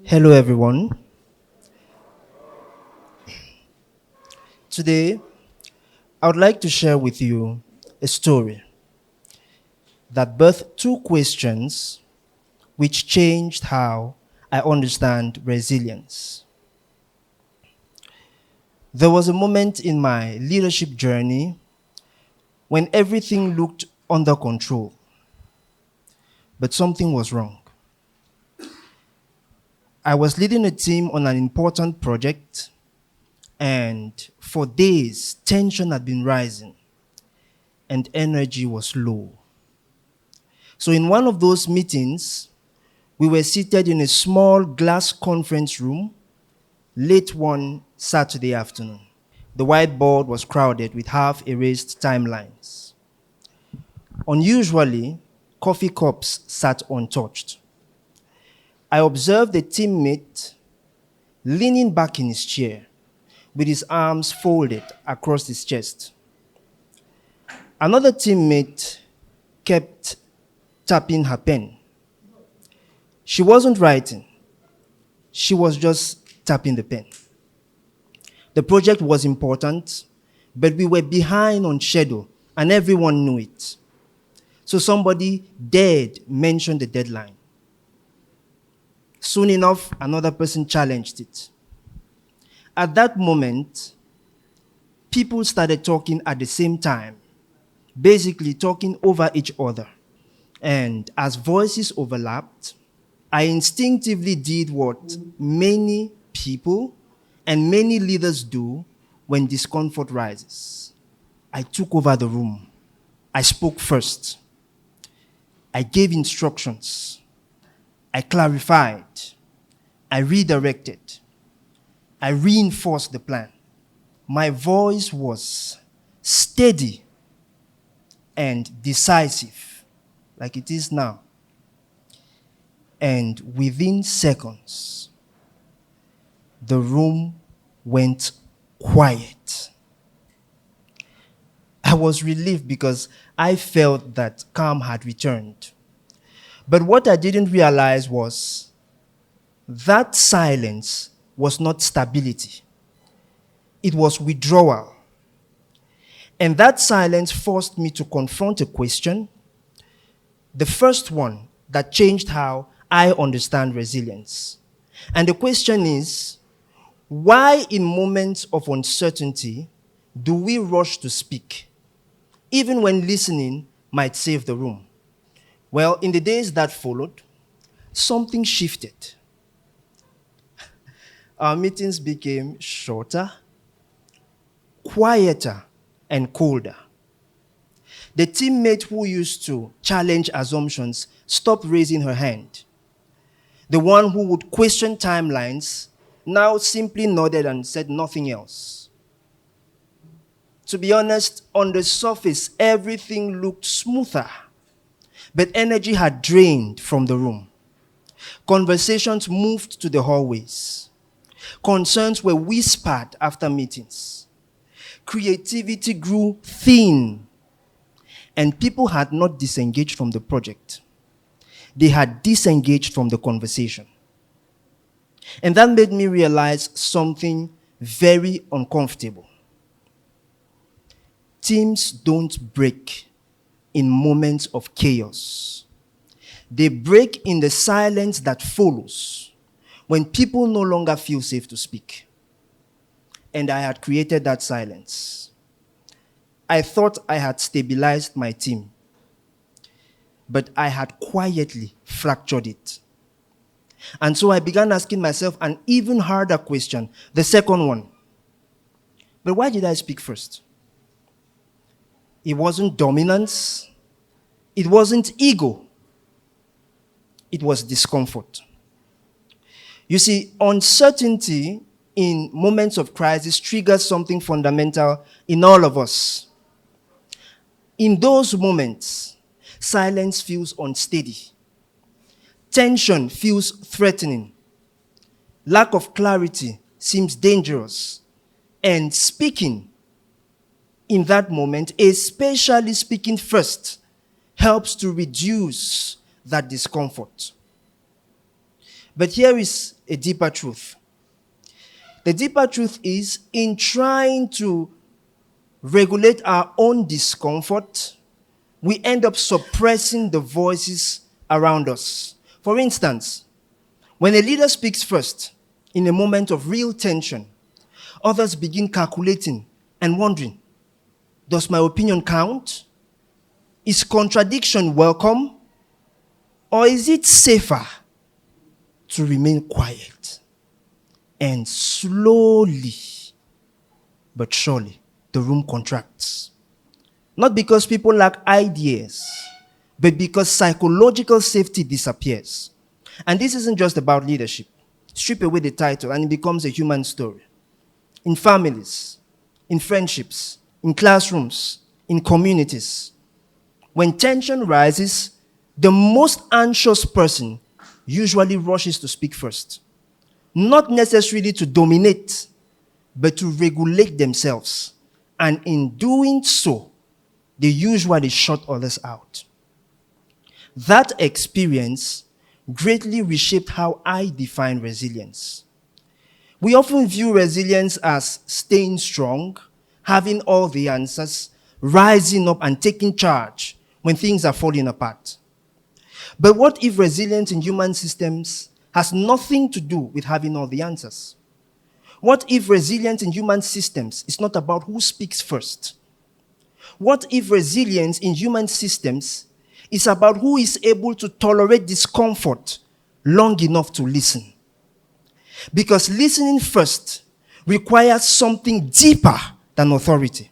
Hello, everyone. Today, I would like to share with you a story that birthed two questions which changed how I understand resilience. There was a moment in my leadership journey when everything looked under control, but something was wrong. I was leading a team on an important project, and for days, tension had been rising and energy was low. So in one of those meetings, we were seated in a small glass conference room late one Saturday afternoon. The whiteboard was crowded with half-erased timelines. Unusually, coffee cups sat untouched. I observed a teammate leaning back in his chair with his arms folded across his chest. Another teammate kept tapping her pen. She wasn't writing. She was just tapping the pen. The project was important, but we were behind on schedule, and everyone knew it. So somebody dared mention the deadline. Soon enough, another person challenged it. At that moment, people started talking at the same time, basically talking over each other. And as voices overlapped, I instinctively did what many people and many leaders do when discomfort rises. I took over the room. I spoke first. I gave instructions. I clarified. I redirected. I reinforced the plan. My voice was steady and decisive, like it is now. And within seconds, the room went quiet. I was relieved because I felt that calm had returned. But what I didn't realize was that silence was not stability. It was withdrawal. And that silence forced me to confront a question, the first one that changed how I understand resilience. And the question is, why in moments of uncertainty do we rush to speak, even when listening might save the room? Well, in the days that followed, something shifted. Our meetings became shorter, quieter, and colder. The teammate who used to challenge assumptions stopped raising her hand. The one who would question timelines now simply nodded and said nothing else. To be honest, on the surface, everything looked smoother, but energy had drained from the room. Conversations moved to the hallways. Concerns were whispered after meetings. Creativity grew thin, and people had not disengaged from the project. They had disengaged from the conversation. And that made me realize something very uncomfortable. Teams don't break in moments of chaos. They break in the silence that follows when people no longer feel safe to speak. And I had created that silence. I thought I had stabilized my team, but I had quietly fractured it. And so I began asking myself an even harder question, the second one. But why did I speak first? It wasn't dominance. It wasn't ego. It was discomfort. You see, uncertainty in moments of crisis triggers something fundamental in all of us. In those moments, silence feels unsteady. Tension feels threatening. Lack of clarity seems dangerous. And speaking in that moment, especially speaking first, helps to reduce that discomfort. But here is a deeper truth. The deeper truth is, in trying to regulate our own discomfort, we end up suppressing the voices around us. For instance, when a leader speaks first, in a moment of real tension, others begin calculating and wondering, does my opinion count? Is contradiction welcome? Or is it safer to remain quiet? And slowly but surely, the room contracts. Not because people lack ideas, but because psychological safety disappears. And this isn't just about leadership. Strip away the title and it becomes a human story. In families, in friendships, in classrooms, in communities. When tension rises, the most anxious person usually rushes to speak first. Not necessarily to dominate, but to regulate themselves. And in doing so, they usually shut others out. That experience greatly reshaped how I define resilience. We often view resilience as staying strong, having all the answers, rising up and taking charge when things are falling apart. But what if resilience in human systems has nothing to do with having all the answers? What if resilience in human systems is not about who speaks first? What if resilience in human systems is about who is able to tolerate discomfort long enough to listen? Because listening first requires something deeper than authority.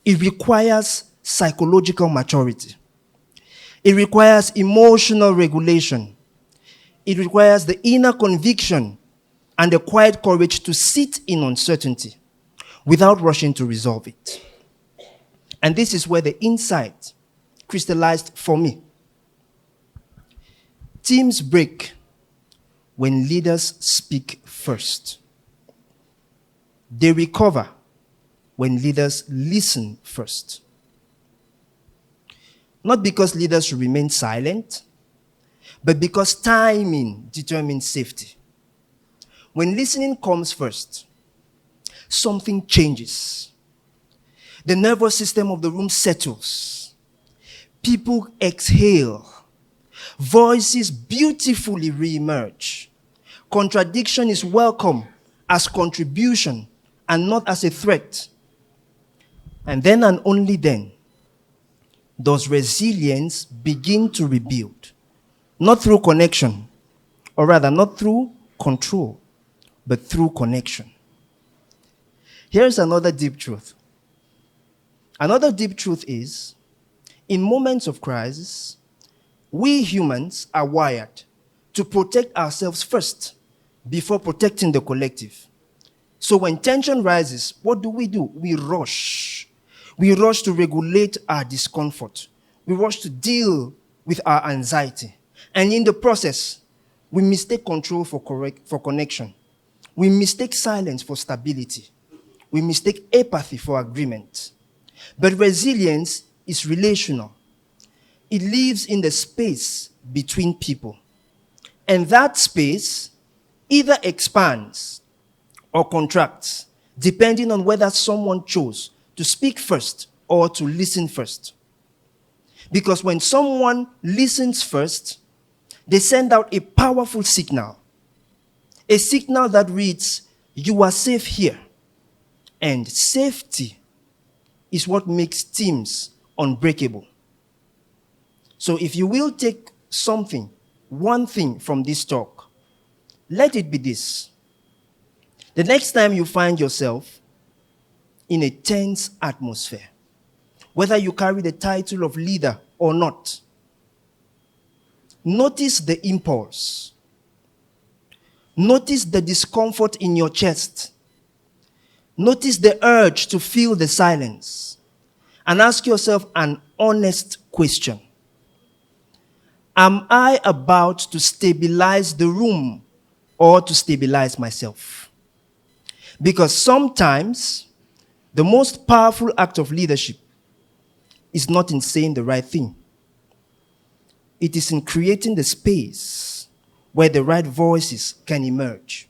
It requires psychological maturity. It requires emotional regulation. It requires the inner conviction and the quiet courage to sit in uncertainty without rushing to resolve it. And this is where the insight crystallized for me. Teams break when leaders speak first. They recover when leaders listen first. Not because leaders should remain silent, but because timing determines safety. When listening comes first, something changes. The nervous system of the room settles. People exhale. Voices beautifully reemerge. Contradiction is welcome as contribution and not as a threat. And then and only then does resilience begin to rebuild. Not through connection, or rather not through control, but through connection. Here's another deep truth. Another deep truth is, in moments of crisis, we humans are wired to protect ourselves first before protecting the collective. So when tension rises, what do? We rush. We rush to regulate our discomfort. We rush to deal with our anxiety. And in the process, we mistake control for connection. We mistake silence for stability. We mistake apathy for agreement. But resilience is relational. It lives in the space between people. And that space either expands or contracts, depending on whether someone chose to speak first or to listen first. Because when someone listens first, they send out a powerful signal. A signal that reads, "You are safe here." And safety is what makes teams unbreakable. So if you will take one thing from this talk, let it be this. The next time you find yourself in a tense atmosphere, whether you carry the title of leader or not, notice the impulse. Notice the discomfort in your chest. Notice the urge to fill the silence. And ask yourself an honest question. Am I about to stabilize the room or to stabilize myself? Because sometimes the most powerful act of leadership is not in saying the right thing. It is in creating the space where the right voices can emerge.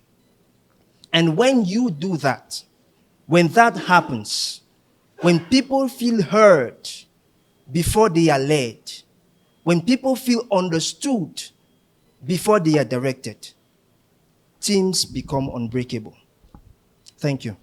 And when you do that, when that happens, when people feel heard before they are led, when people feel understood before they are directed, teams become unbreakable. Thank you.